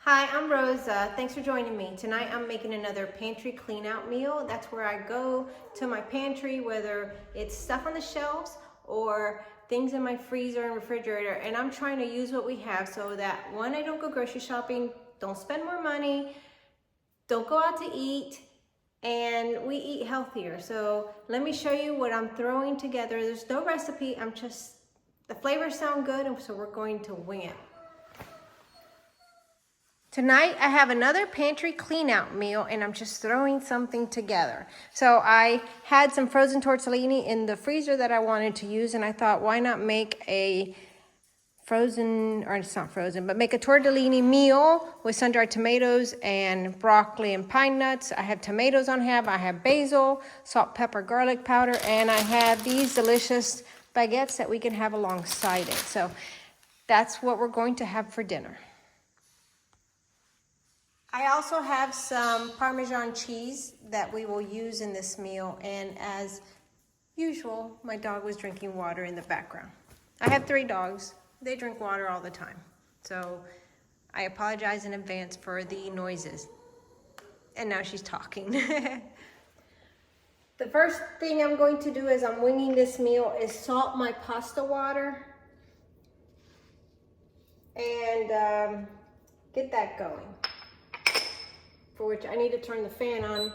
Hi, I'm Rosa. Thanks for joining me. Tonight I'm making another pantry clean out meal. That's where I go to my pantry, whether it's stuff on the shelves or things in my freezer and refrigerator, and I'm trying to use what we have so that one, I don't go grocery shopping, don't spend more money, don't go out to eat, and we eat healthier. So let me show you what I'm throwing together. There's no recipe, the flavors sound good, and so we're going to wing it. Tonight I have another pantry clean out meal and I'm just throwing something together. So I had some frozen tortellini in the freezer that I wanted to use, and I thought, why not make a frozen, or it's not frozen, but make a tortellini meal with sun-dried tomatoes and broccoli and pine nuts. I have tomatoes on hand, I have basil, salt, pepper, garlic powder, and I have these delicious baguettes that we can have alongside it. So that's what we're going to have for dinner. I also have some Parmesan cheese that we will use in this meal, and as usual, my dog was drinking water in the background. I have 3 dogs. They drink water all the time. So I apologize in advance for the noises. And now she's talking. The first thing I'm going to do as I'm winging this meal is salt my pasta water and get that going. For which I need to turn the fan on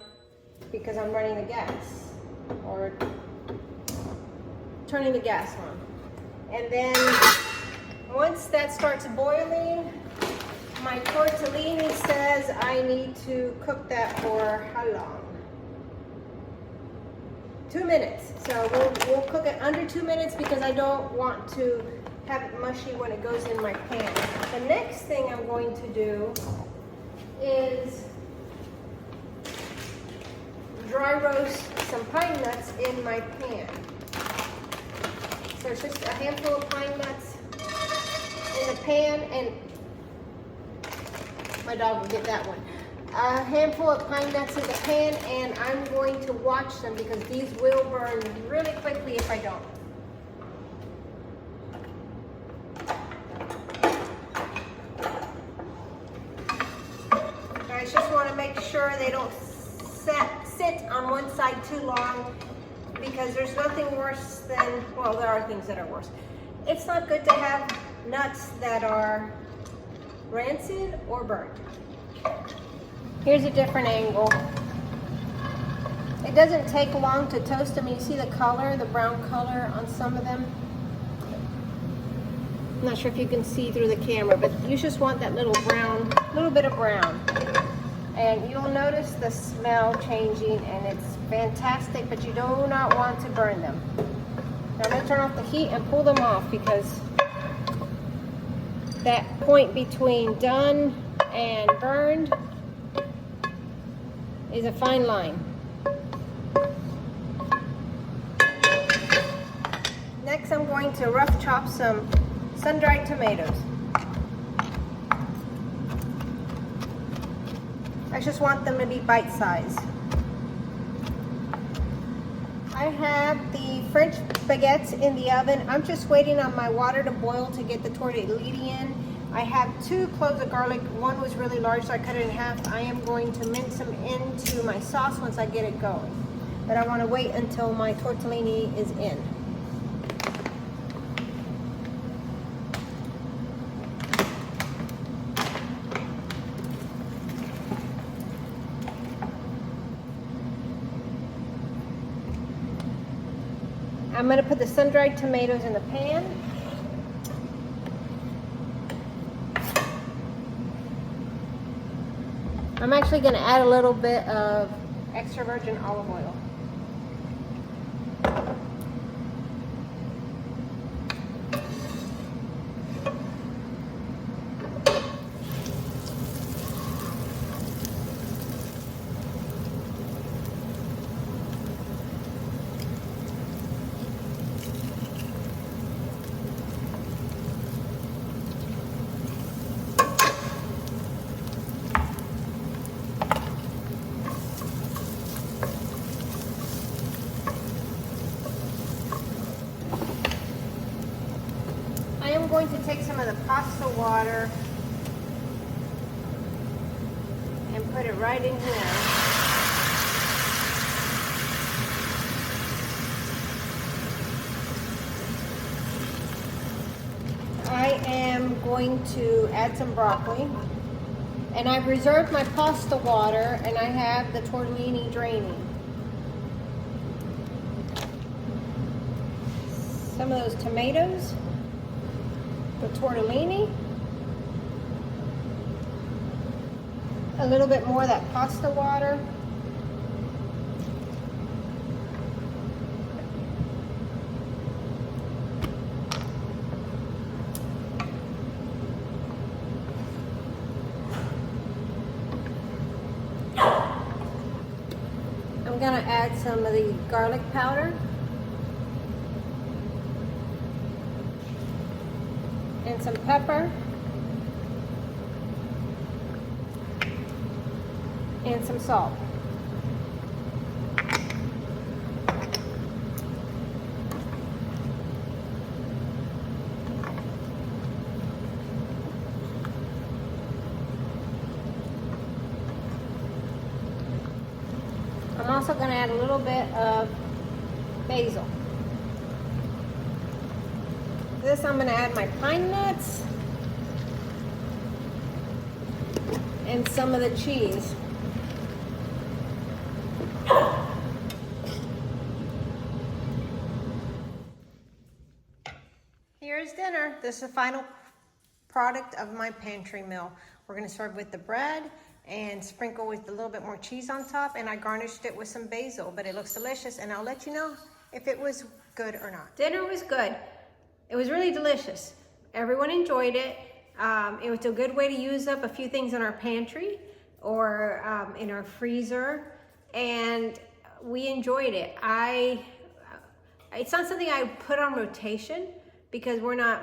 because I'm running the gas, or turning the gas on. And then once that starts boiling, my tortellini says I need to cook that for how long? 2 minutes. So we'll cook it under 2 minutes because I don't want to have it mushy when it goes in my pan. The next thing I'm going to do is dry roast some pine nuts in my pan. So it's just a handful of pine nuts in the pan, and my dog will get that one. A handful of pine nuts in the pan, and I'm going to watch them because these will burn really quickly if I don't. I just want to make sure they don't sit on one side too long, because there's nothing worse than, well, there are things that are worse. It's not good to have nuts that are rancid or burnt. Here's a different angle. It doesn't take long to toast them. You see the color, the brown color on some of them. I'm not sure if you can see through the camera, but you just want that little bit of brown. And you'll notice the smell changing, and it's fantastic, but you do not want to burn them. Now I'm going to turn off the heat and pull them off, because that point between done and burned is a fine line. Next, I'm going to rough chop some sun-dried tomatoes. I just want them to be bite-sized. I have the French baguettes in the oven. I'm just waiting on my water to boil to get the tortellini in. I have 2 cloves of garlic. One was really large, so I cut it in half. I am going to mince them into my sauce once I get it going. But I want to wait until my tortellini is in. I'm going to put the sun-dried tomatoes in the pan. I'm actually going to add a little bit of extra virgin olive oil. I'm going to take some of the pasta water and put it right in here. I am going to add some broccoli, and I've reserved my pasta water, and I have the tortellini draining. Some of those tomatoes, the tortellini, a little bit more of that pasta water. I'm gonna add some of the garlic powder and some pepper and some salt. I'm also going to add a little bit of basil. This I'm going to add my pine nuts and some of the cheese. Here's dinner. This is the final product of my pantry meal. We're going to serve with the bread and sprinkle with a little bit more cheese on top, and I garnished it with some basil, but it looks delicious, and I'll let you know if it was good or not. Dinner was good. It was really delicious. Everyone enjoyed it. It was a good way to use up a few things in our pantry or in our freezer, and we enjoyed it. It's not something I put on rotation because we're not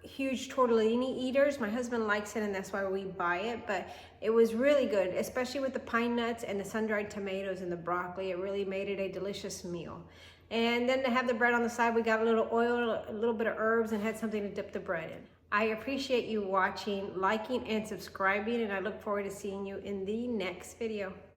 huge tortellini eaters. My husband likes it, and that's why we buy it, but it was really good, especially with the pine nuts and the sun-dried tomatoes and the broccoli. It really made it a delicious meal. And then to have the bread on the side, we got a little oil, a little bit of herbs, and had something to dip the bread in. I appreciate you watching, liking, and subscribing, and I look forward to seeing you in the next video.